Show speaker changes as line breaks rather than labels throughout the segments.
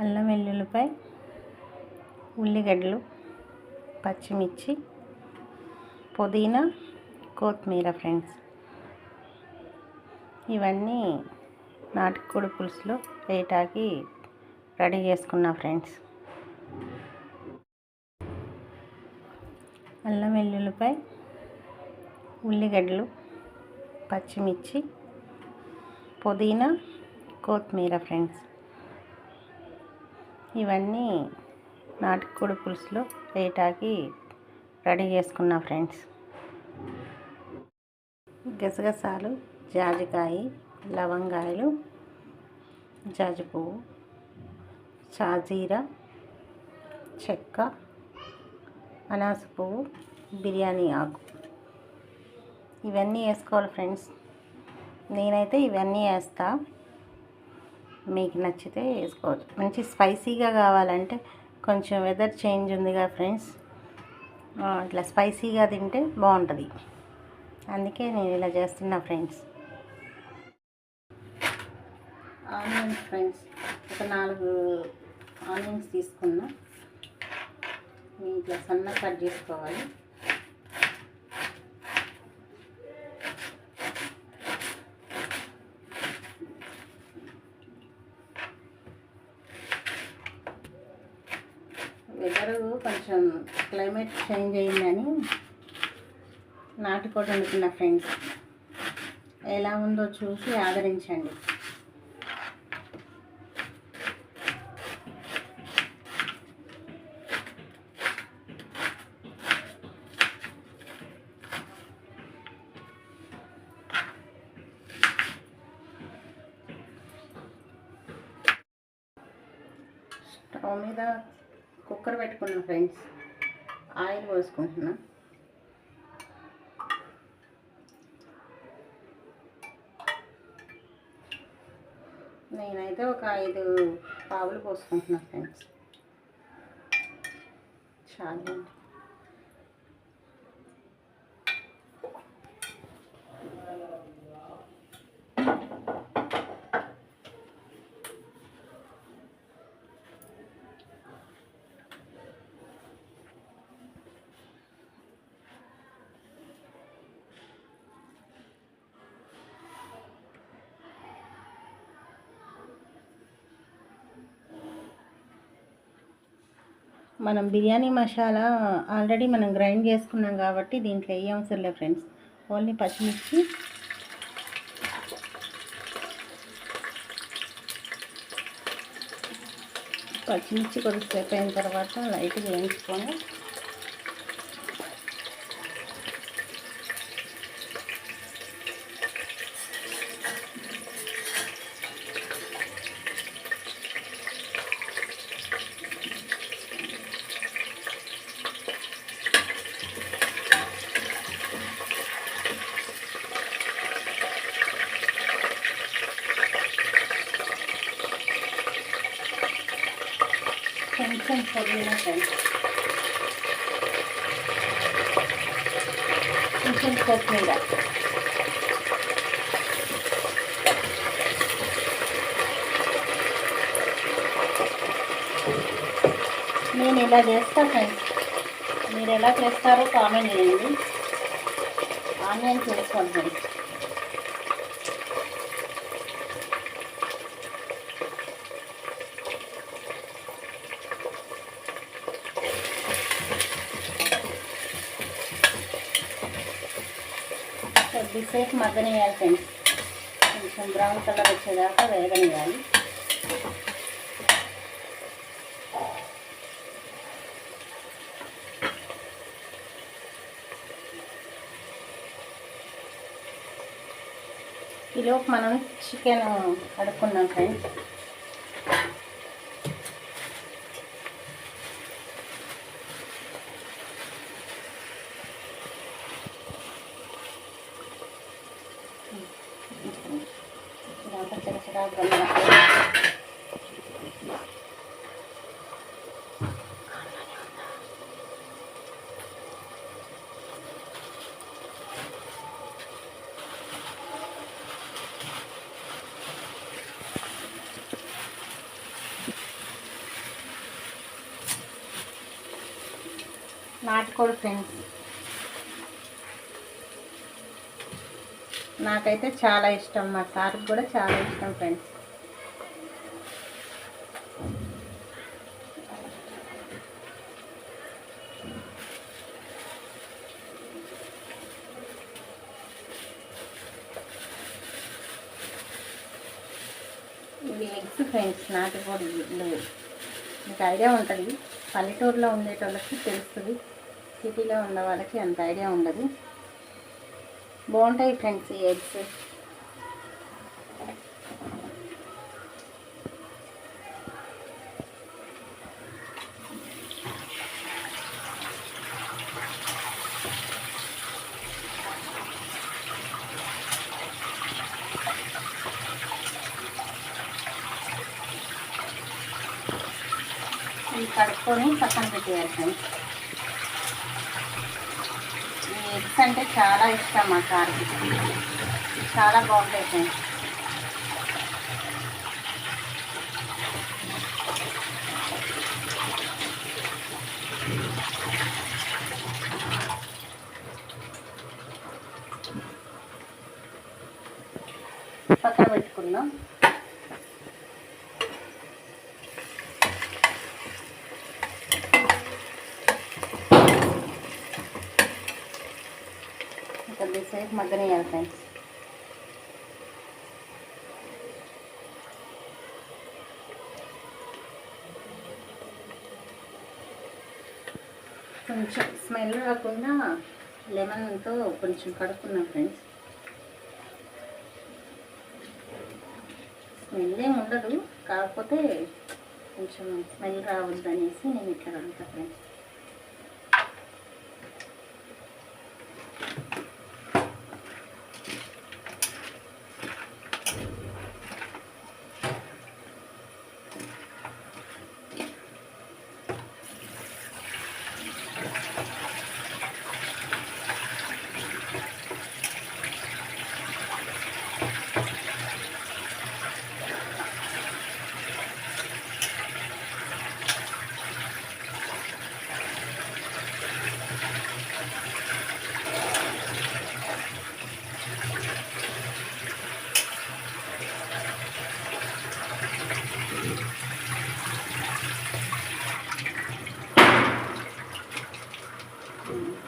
అల్లం వెల్లుల్లిపాయ, ఉల్లిగడ్డలు, పచ్చిమిర్చి, పుదీనా, కొత్తిమీర ఫ్రెండ్స్. ఇవన్నీ నాటుకోడి పులుసులో వేయటానికి రెడీ చేసుకున్నా ఫ్రెండ్స్. అల్లం వెల్లుల్లిపాయ, ఉల్లిగడ్డలు, పచ్చిమిర్చి, పుదీనా, కొత్తిమీర ఫ్రెండ్స్. ఇవన్నీ నాటుకోడి పులుసులో వేయటానికి రెడీ చేసుకున్నా ఫ్రెండ్స్. గసగసాలు, జాజికాయ, లవంగాయలు, జాజి పువ్వు, షాజీరా, చెక్క, అనాస పువ్వు, బిర్యానీ ఆకు, ఇవన్నీ వేసుకోవాలి ఫ్రెండ్స్. నేనైతే ఇవన్నీ వేస్తా, మీకు నచ్చితే వేసుకోవచ్చు. మంచి స్పైసీగా కావాలంటే కొంచెం వెదర్ చేంజ్ ఉందిగా ఫ్రెండ్స్, అట్లా స్పైసీగా తింటే బాగుంటుంది. అందుకే నేను ఇలా చేస్తున్నా ఫ్రెండ్స్. ఆనియన్స్ ఫ్రెండ్స్, ఒక 4 ఆనియన్స్ తీసుకున్నా. ఇట్లా సన్నగా కట్ చేసుకోవాలి. వెదరు కొంచెం క్లైమేట్ చేంజ్ అయిందని నాటుకోడి వండుతున్నా ఫ్రెండ్స్. ఎలా ఉందో చూసి ఆదరించండి. స్టవ్ మీద కుక్కర్ పెట్టుకున్నాను ఫ్రెండ్స్. ఆయిల్ పోసుకుంటున్నా. నేనైతే ఒక 5 పావులు పోసుకుంటున్నా ఫ్రెండ్స్. చాలు. మనం బిర్యానీ మసాలా ఆల్రెడీ మనం గ్రైండ్ చేసుకున్నాం కాబట్టి దీంట్లో ఏ అవసరం లేదు ఫ్రెండ్స్. ఓన్లీ పచ్చిమిర్చి, కొద్దిసేపు అయిన తర్వాత లైట్గా వేయించుకొని కొంచెం పుదీనా ఫ్రెండ్స్, కొంచెం కొత్తిమీర, నేను ఇలా చేస్తాను ఫ్రెండ్స్. మీరు ఎలా చేస్తారో కామెంట్ చేయండి. ఆనియన్స్ వేసుకోండి ఫ్రెండ్స్. కొద్దిసేపు మగ్గనియాలి ఫ్రెండ్స్. కొంచెం బ్రౌన్ కలర్ వచ్చేదాకా వేగనియాలి. ఈలోపు మనం చికెన్ కడుక్కున్నాం ఫ్రెండ్స్. నాటుకోడి ఫ్రెండ్స్. నాకైతే చాలా ఇష్టం, మా సార్కి కూడా చాలా ఇష్టం ఫ్రెండ్స్. ఇవి ఎగ్స్ ఫ్రెండ్స్, నాటుకోడి గుడ్లు. మీకు ఐడియా ఉంటుంది, పల్లెటూరులో ఉండేటోళ్ళకి తెలుస్తుంది, సిటీలో ఉన్న వాళ్ళకి అంత ఐడియా ఉండదు. బాగుంటాయి ఫ్రెండ్స్ ఈ ఎగ్స్. ఇవి కడుక్కొని పక్కన పెట్టేయాలి ఫ్రెండ్స్. ఈ ఎగ్స్ అంటే చాలా ఇష్టం మా సార్కి, చాలా బాగుంటాయి ఫ్రెండ్స్. పక్కన పెట్టుకుందాం. కొద్దిసేపు మగ్గనియాలి ఫ్రెండ్స్. కొంచెం స్మెల్ రాకుండా లెమన్తో కొంచెం కడుక్కున్నాం ఫ్రెండ్స్. స్మెల్ ఏమి ఉండదు, కాకపోతే కొంచెం స్మెల్ రావద్దు అనేసి నేను ఇట్లా కడుగుతా ఫ్రెండ్స్.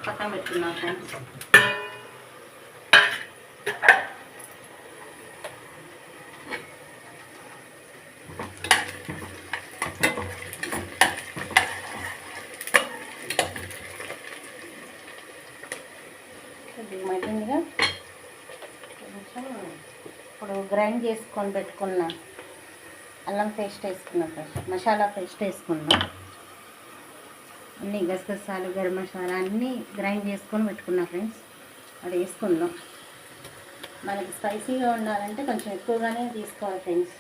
పక్కన పెట్టుకున్నాం ఫ్రెండ్స్. మగ్గిందిగా కొంచెం ఇప్పుడు గ్రైండ్ చేసుకొని పెట్టుకున్న అల్లం పేస్ట్ వేసుకున్నాం ఫ్రెండ్స్, మసాలా పేస్ట్ వేసుకున్నాం. అన్నీ గసగసాలు, గరం మసాలా అన్నీ గ్రైండ్ చేసుకొని పెట్టుకున్నా ఫ్రెండ్స్. అది వేసుకుందాం. మనకి స్పైసీగా ఉండాలంటే కొంచెం ఎక్కువగానే తీసుకోవాలి ఫ్రెండ్స్.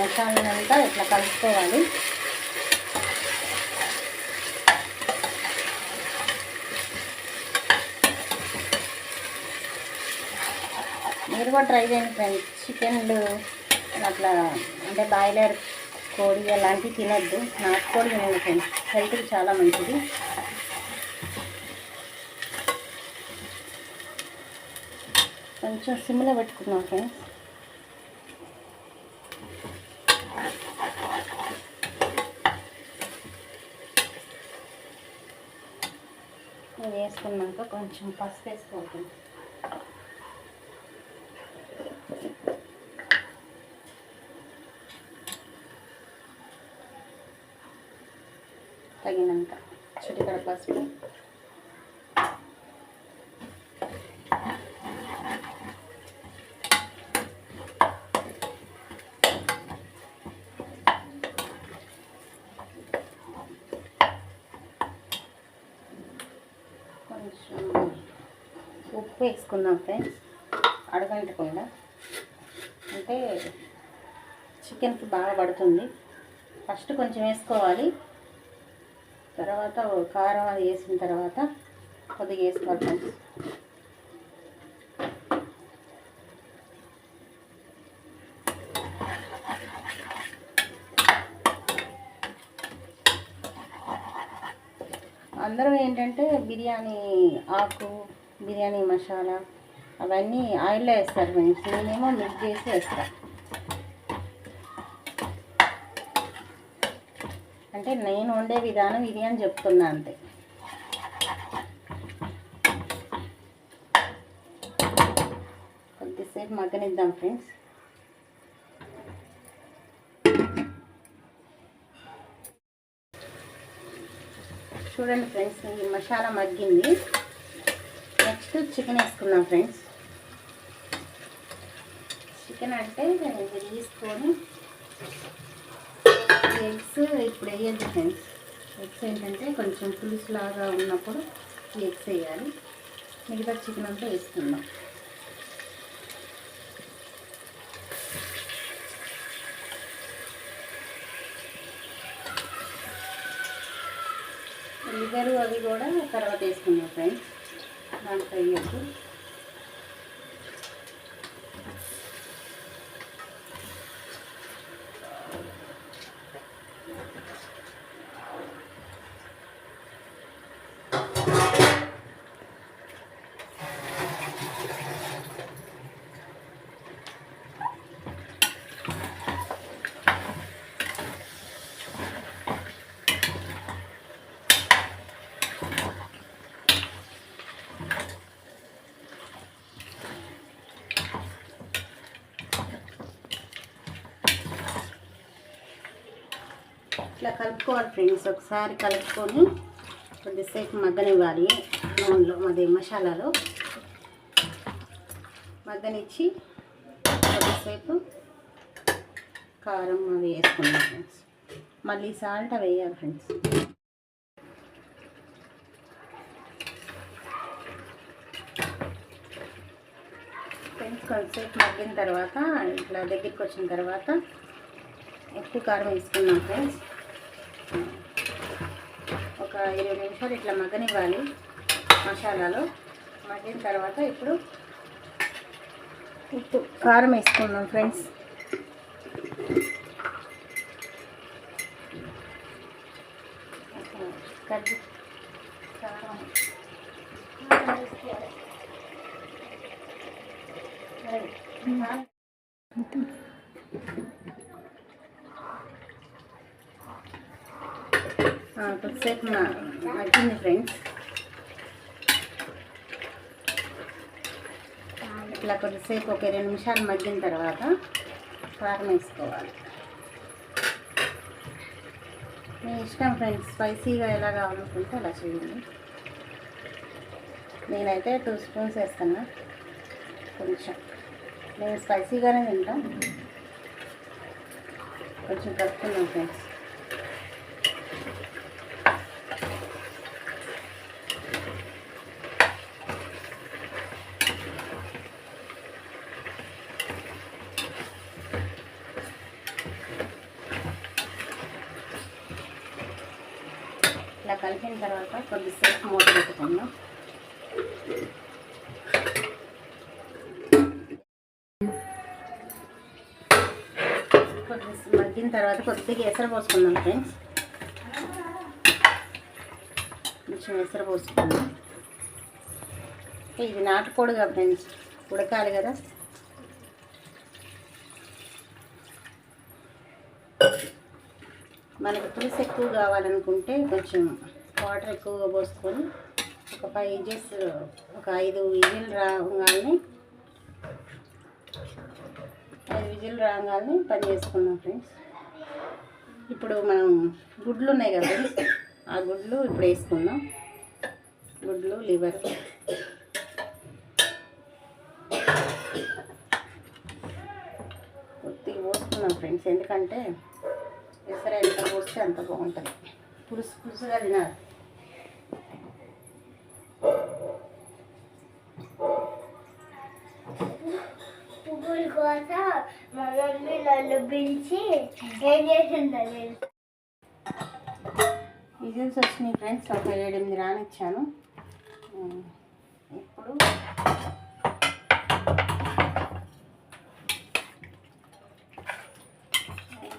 మసాలానంతా ఇట్లా కలుపుకోవాలి. మీరు కూడా ట్రై చేయండి ఫ్రెండ్స్. చికెన్లు అట్లా అంటే బాయిలర్ కోడి అలాంటివి తినద్దు, నాటుకోడి తినండి ఫ్రెండ్స్, హెల్త్కి చాలా మంచిది. కొంచెం సిమ్లో పెట్టుకున్నాం ఫ్రెండ్స్. ఇది వేసుకున్నాక కొంచెం పసుపు వేసుకోవాలి. తగినంత చిటికెడ పసుపు, కొంచెం ఉప్పు వేసుకుందాం ఫ్రెండ్స్, అడగంటకుండా. అంటే చికెన్కి బాగా పడుతుంది. ఫస్ట్ కొంచెం వేసుకోవాలి, తర్వాత కారం అది వేసిన తర్వాత కొద్దిగా వేసుకోవాలి ఫ్రెండ్స్. అందరూ ఏంటంటే బిర్యానీ ఆకు, బిర్యానీ మసాలా అవన్నీ ఆయిల్లో వేస్తారు ఫ్రెండ్స్. నేనేమో మిక్స్ చేసి వేస్తాను. అంటే నేను వండే విధానం ఇది అని చెప్తున్నా అంతే. కొద్దిసేపు మగ్గనిద్దాం ఫ్రెండ్స్. చూడండి ఫ్రెండ్స్, ఈ మసాలా మగ్గింది. నెక్స్ట్ చికెన్ వేసుకుందాం ఫ్రెండ్స్. చికెన్ అంటే ఇది తీసుకొని ఎగ్స్ ఇప్పుడు వేయద్దు ఫ్రెండ్స్. ఎగ్స్ ఏంటంటే కొంచెం పులుసులాగా ఉన్నప్పుడు ఈ ఎగ్స్ వేయాలి. మిగతా చికెన్ అంతా వేసుకుందాం. లివరు అవి కూడా తర్వాత వేసుకుందాం ఫ్రెండ్స్. దాంట్లో వేయద్దు. ఇట్లా కలుపుకోవాలి ఫ్రెండ్స్. ఒకసారి కలుపుకొని కొద్దిసేపు మగ్గనివ్వాలి నూనెలో, అదే మసాలాలో మగ్గనిచ్చి కొద్దిసేపు కారం అవి వేసుకున్నాం ఫ్రెండ్స్. మళ్ళీ సాల్ట్ అవి వేయాలి ఫ్రెండ్స్. ఫ్రెండ్స్ కొంతసేపు మగ్గిన తర్వాత ఇట్లా దగ్గరికి వచ్చిన తర్వాత ఎక్కువ కారం వేసుకున్నాం ఫ్రెండ్స్. ఒక 20 నిమిషాలు ఇట్లా మగ్గనివ్వాలి మసాలాలో. మగ్గిన తర్వాత ఇప్పుడు ఉప్పు కారం వేసుకున్నాం ఫ్రెండ్స్. కారం కొద్దిసేపు మగ్గింది ఫ్రెండ్స్. ఇట్లా కొద్దిసేపు ఒక 2 నిమిషాలు మగ్గిన తర్వాత కారం వేసుకోవాలి. మీ ఇష్టం ఫ్రెండ్స్, స్పైసీగా ఎలా కావాలనుకుంటే అలా చేయండి. నేనైతే 2 స్పూన్స్ వేస్తాను. కొంచెం నేను స్పైసీగానే తింటాం. కొంచెం కలుపుకుందాం ఫ్రెండ్స్. ఇలా కలిపిన తర్వాత కొద్దిసేపు మూత పెట్టుకుందాం. కొద్దిసేపు మగ్గిన తర్వాత కొద్దిగా ఎసరు పోసుకుందాం ఫ్రెండ్స్. కొంచెం ఎసరు పోసుకుందాం. ఇది నాటుకోడుగా ఫ్రెండ్స్, ఉడకాలి కదా. మనకి పులుసు ఎక్కువ కావాలనుకుంటే కొంచెం వాటర్ ఎక్కువగా పోసుకొని ఒక 5 విజిల్ రాగానే పని చేసుకున్నాం ఫ్రెండ్స్. ఇప్పుడు మనం గుడ్లు ఉన్నాయి కదా, ఆ గుడ్లు ఇప్పుడు వేసుకుందాం. గుడ్లు, లివర్ కొద్దిగా పోసుకున్నాం ఫ్రెండ్స్. ఎందుకంటే ఎసరు ఎంత పోస్తే అంత బాగుంటుంది. పులుసు పులుసుగా తినాలి.
స్కూల్ కోసం మా మమ్మీ నన్ను పిలిచి ఏం చేసిందో
విజిల్స్ వచ్చినాయి ఫ్రెండ్స్. ఒక 7-8 రానిచ్చాను. ఇప్పుడు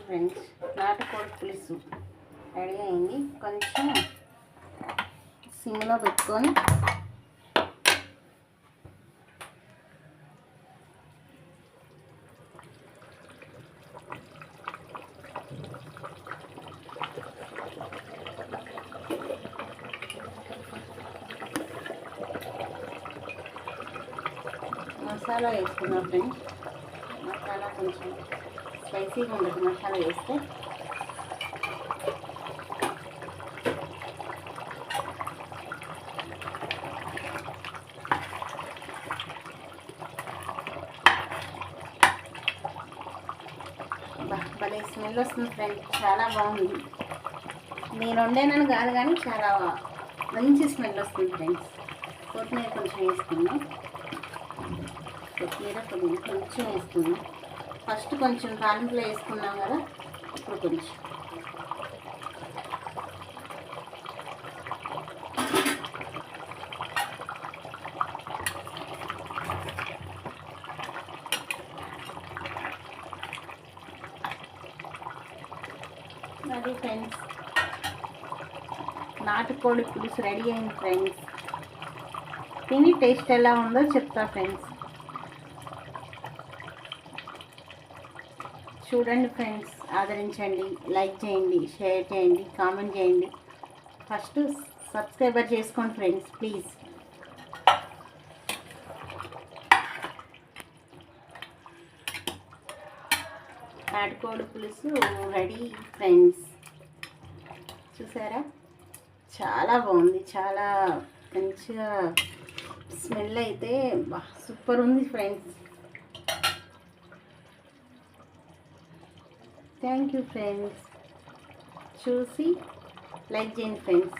ఫ్రెండ్స్ నాటుకోడి పులుసు రెడీ అయింది. కొంచెం సిమ్లో పెట్టుకొని మసాలా వేసుకున్నాం ఫ్రెండ్స్. మసాలా కొంచెం స్పైసీగా ఉండదు మసాలా వేస్తే. భలే స్మెల్ వస్తుంది ఫ్రెండ్స్, చాలా బాగుంది. నేను వండేనని కాదు కానీ చాలా మంచి స్మెల్ వస్తుంది ఫ్రెండ్స్. కొత్తిమీర కొంచెం వేసుకున్నాం. కొత్తిమీర కొంచెం వేసుకున్నాం. ఫస్ట్ కొంచెం తాలింపులో వేసుకున్నాం కదా, ఇప్పుడు కొంచెం. అది ఫ్రెండ్స్ నాటుకోడి పులుసు రెడీ అయింది ఫ్రెండ్స్. తిని టేస్ట్ ఎలా ఉందో చెప్తా ఫ్రెండ్స్. చూడండి ఫ్రెండ్స్, ఆదరించండి, లైక్ చేయండి, షేర్ చేయండి, కామెంట్ చేయండి. ఫస్ట్ సబ్స్క్రైబర్ చేసుకోండి ఫ్రెండ్స్ ప్లీజ్. నాటుకోడి పులుసు రెడీ ఫ్రెండ్స్. చూసారా, చాలా బాగుంది. చాలా మంచిగా స్మెల్ అయితే సూపర్ ఉంది ఫ్రెండ్స్. Thank you friends. చూసి లైక్ చేయండి ఫ్రెండ్స్.